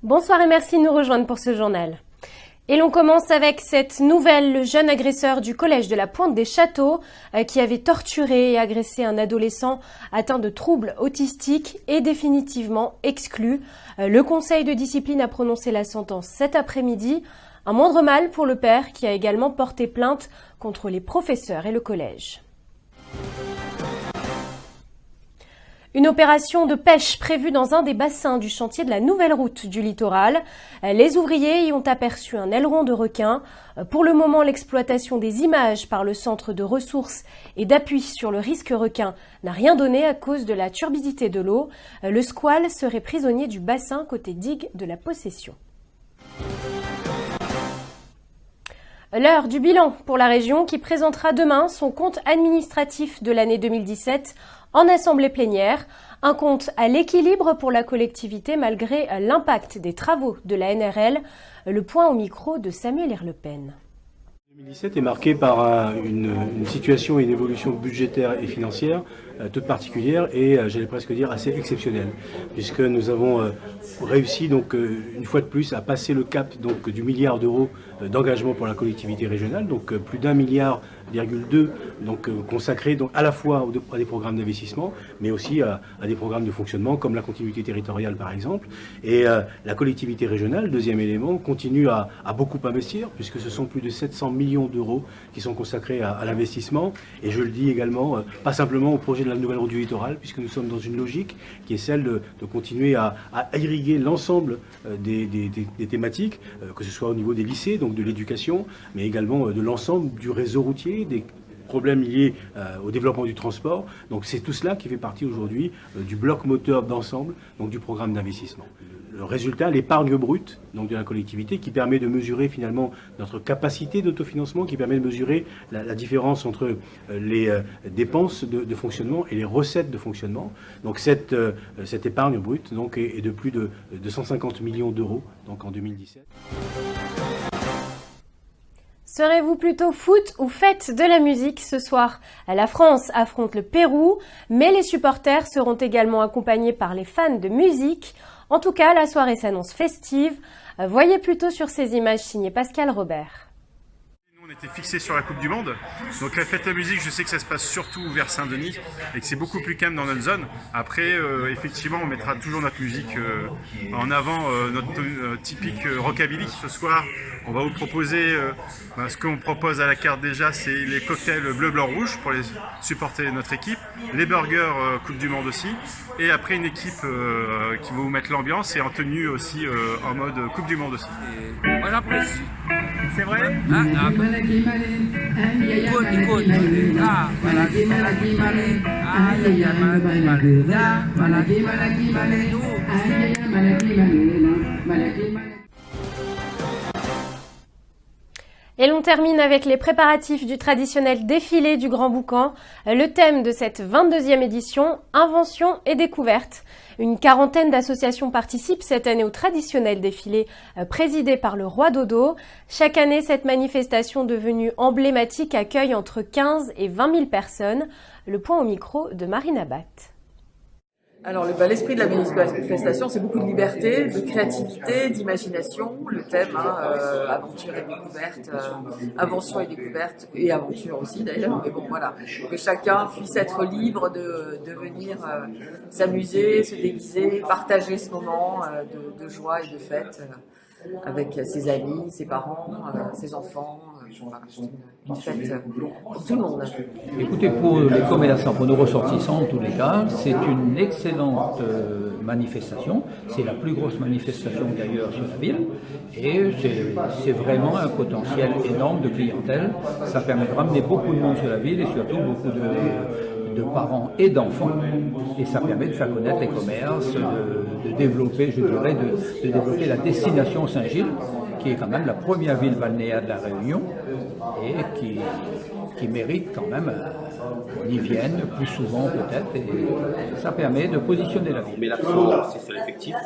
Bonsoir et merci de nous rejoindre pour ce journal. Et l'on commence avec cette nouvelle, le jeune agresseur du collège de la Pointe des Châteaux qui avait torturé et agressé un adolescent atteint de troubles autistiques est définitivement exclu. Le conseil de discipline a prononcé la sentence cet après-midi. Un moindre mal pour le père qui a également porté plainte contre les professeurs et le collège. Une opération de pêche prévue dans un des bassins du chantier de la nouvelle route du littoral. Les ouvriers y ont aperçu un aileron de requin. Pour le moment, l'exploitation des images par le centre de ressources et d'appui sur le risque requin n'a rien donné à cause de la turbidité de l'eau. Le squale serait prisonnier du bassin côté digue de la Possession. L'heure du bilan pour la région qui présentera demain son compte administratif de l'année 2017 en assemblée plénière. Un compte à l'équilibre pour la collectivité malgré l'impact des travaux de la NRL. Le point au micro de Samuel Herlepen. 2017 est marqué par une situation et une évolution budgétaire et financière toute particulière et j'allais presque dire assez exceptionnelle, puisque nous avons réussi donc une fois de plus à passer le cap donc du milliard d'euros d'engagement pour la collectivité régionale, donc plus d'1,2 milliard donc consacré donc à la fois à des programmes d'investissement, mais aussi à des programmes de fonctionnement comme la continuité territoriale par exemple. Et la collectivité régionale, deuxième élément, continue à beaucoup investir, puisque ce sont plus de 700 millions d'euros qui sont consacrés à l'investissement. Et je le dis également, pas simplement au projet de la nouvelle route du littoral, puisque nous sommes dans une logique qui est celle de continuer à irriguer l'ensemble des thématiques, que ce soit au niveau des lycées, donc de l'éducation, mais également de l'ensemble du réseau routier, des problèmes liés au développement du transport. Donc c'est tout cela qui fait partie aujourd'hui du bloc moteur d'ensemble, donc du programme d'investissement. Le résultat, l'épargne brute donc de la collectivité, qui permet de mesurer finalement notre capacité d'autofinancement, qui permet de mesurer la différence entre les dépenses de fonctionnement et les recettes de fonctionnement. Donc cette épargne brute donc, est de plus de 150 millions d'euros donc en 2017. Serez-vous plutôt foot ou fête de la musique ce soir? La France affronte le Pérou, mais les supporters seront également accompagnés par les fans de musique. En tout cas, la soirée s'annonce festive. Voyez plutôt sur ces images signées Pascal Robert. On était fixé sur la Coupe du Monde, donc la fête de la musique, je sais que ça se passe surtout vers Saint-Denis et que c'est beaucoup plus calme dans notre zone. Après, effectivement, on mettra toujours notre musique en avant, notre typique rockabilly. Ce soir, on va vous proposer, ce qu'on propose à la carte déjà, c'est les cocktails bleu, blanc, rouge pour les supporter notre équipe, les burgers Coupe du Monde aussi, et après une équipe qui va vous mettre l'ambiance et en tenue aussi en mode Coupe du Monde aussi. Moi j'apprécie. C'est vrai? Et l'on termine avec les préparatifs du traditionnel défilé du Grand Boucan. Le thème de cette 22e édition, invention et découverte. Une quarantaine d'associations participent cette année au traditionnel défilé présidé par le roi Dodo. Chaque année, cette manifestation devenue emblématique accueille entre 15 et 20 000 personnes. Le point au micro de Marina Batt. Alors l'esprit de la manifestation, c'est beaucoup de liberté, de créativité, d'imagination. Le thème, aventure et découverte, invention et découverte, et aventure aussi d'ailleurs. Mais bon voilà, que chacun puisse être libre de venir s'amuser, se déguiser, partager ce moment de joie et de fête avec ses amis, ses parents, ses enfants. Une fête pour tout le monde. Écoutez, pour les commerçants, pour nos ressortissants en tous les cas, c'est une excellente manifestation. C'est la plus grosse manifestation d'ailleurs sur la ville. Et c'est vraiment un potentiel énorme de clientèle. Ça permet de ramener beaucoup de monde sur la ville et surtout beaucoup de parents et d'enfants. Et ça permet de faire connaître les commerces, de développer, je dirais, de développer la destination Saint-Gilles, qui est quand même la première ville balnéaire de la Réunion et qui mérite quand même qu'on y vienne plus souvent peut-être, et ça permet de positionner la ville. On met l'accent aussi sur l'effectif,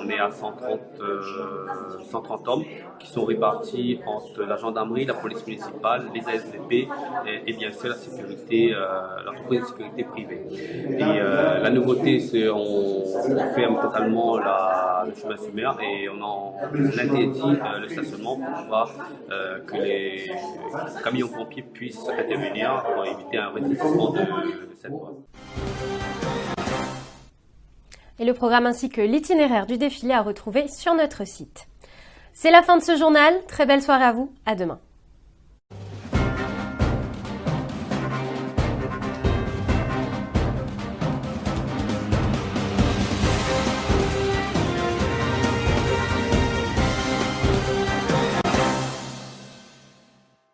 on est à 130 hommes qui sont répartis entre la gendarmerie, la police municipale, les ASVP et bien sûr la sécurité, l'entreprise de sécurité privée. Et la nouveauté, c'est on ferme totalement la le chemin Sumer et on interdit le stationnement pour pouvoir que les camions pompiers puissent intervenir pour éviter un rétrécissement de cette voie. Et le programme ainsi que l'itinéraire du défilé à retrouver sur notre site. C'est la fin de ce journal. Très belle soirée à vous. À demain.